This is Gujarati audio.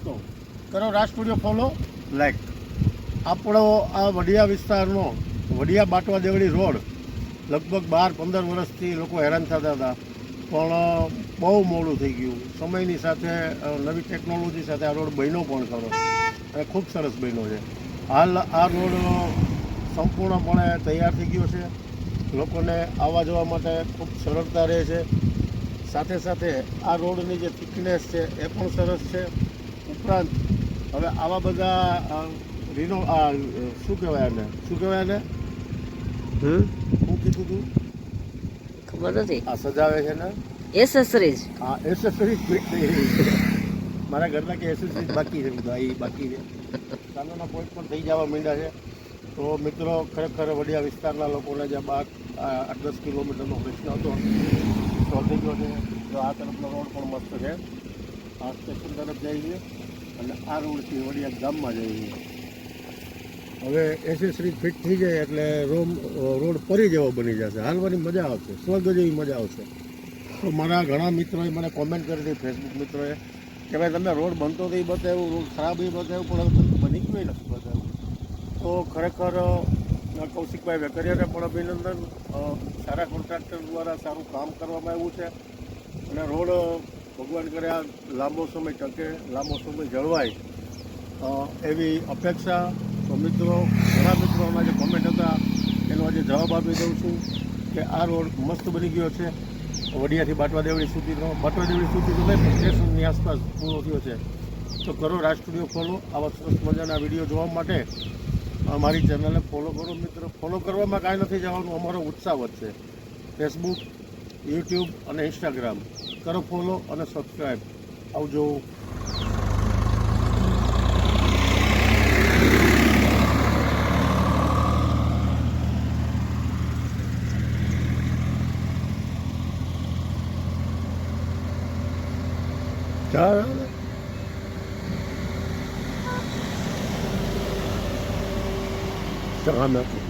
દોસ્તો, કરો રાજ સ્ટુડિયો ફોલો, લાઈક. આપણો આ વડિયા વિસ્તારનો વડિયા બાટવા દેવડી રોડ લગભગ 12-15 વર્ષથી લોકો હેરાન થતા હતા, પણ બહુ મોડું થઈ ગયું. સમયની સાથે નવી ટેકનોલોજી સાથે આ રોડ બન્યો પણ ખરો અને ખૂબ સરસ બન્યો છે. હાલ આ રોડ સંપૂર્ણપણે તૈયાર થઈ ગયો છે. લોકોને આવવા જવા માટે ખૂબ સરળતા રહે છે. સાથે સાથે આ રોડની જે થિકનેસ છે એ પણ સરસ છે. ઉપરાંત હવે આવા બધા શું કહેવાય એને શું કીધું તું? ખબર નથી. આ સજાવે છે ને એસેસરીઝ. હા, એસેસરીઝ ફિટ થઈ રહી છે. મારા ઘરના કે એસેસરીઝ બાકી છે, એ બાકી છે. ચાલોના પોઈન્ટ પણ થઈ જવા માંડ્યા છે. તો મિત્રો, ખરેખર વડિયા વિસ્તારના લોકોને જે 8-10 કિલોમીટરનો પ્રશ્ન હતો સોલ્વ થઈ ગયો છે. જો આ તરફનો રોડ પણ મસ્ત છે. આ સ્ટેશન તરફ જઈએ છીએ અને આ રોડથી વડિયા ગામમાં જઈએ છીએ. હવે એસેસરીઝ ફિટ થઈ જાય એટલે રોડ પરી જેવો બની જશે. હાલવાની મજા આવશે, સ્વર્ગ જેવી મજા આવશે. તો મારા ઘણા મિત્રોએ મને કોમેન્ટ કરી હતી, ફેસબુક મિત્રોએ, કે ભાઈ તમે રોડ બનતો તો એ બતાવ્યું, રોડ ખરાબ એ બતાવ્યું, પણ હવે બની ગયું એ નથી બતાવ્યું. તો ખરેખર કૌશિકભાઈ વેકરિયાને પણ અભિનંદન. સારા કોન્ટ્રાક્ટર દ્વારા સારું કામ કરવામાં આવ્યું છે અને રોડ ભગવાન કરે આ લાંબો સમય ટકે, લાંબો સમય જળવાય એવી અપેક્ષા. તો મિત્રો, ઘણા મિત્રોના જે કોમેન્ટ હતા એનો આજે જવાબ આપી દઉં છું કે આ રોડ મસ્ત બની ગયો છે. વડિયાથી બાટવા દેવડી સુધીનો નહીં, સ્ટેશનની આસપાસ પૂરો થયો છે. તો કરો રાજ સ્ટુડિયો ફોલો. આવા સરસ મજાના વિડીયો જોવા માટે અમારી ચેનલને ફોલો કરો મિત્રો. ફોલો કરવામાં કાંઈ નથી જવાનું, અમારો ઉત્સાહ વધશે. ફેસબુક, યુટ્યુબ અને ઇન્સ્ટાગ્રામ કરો ફોલો અને સબસ્ક્રાઈબ. આવજો. ચાલ સહમત.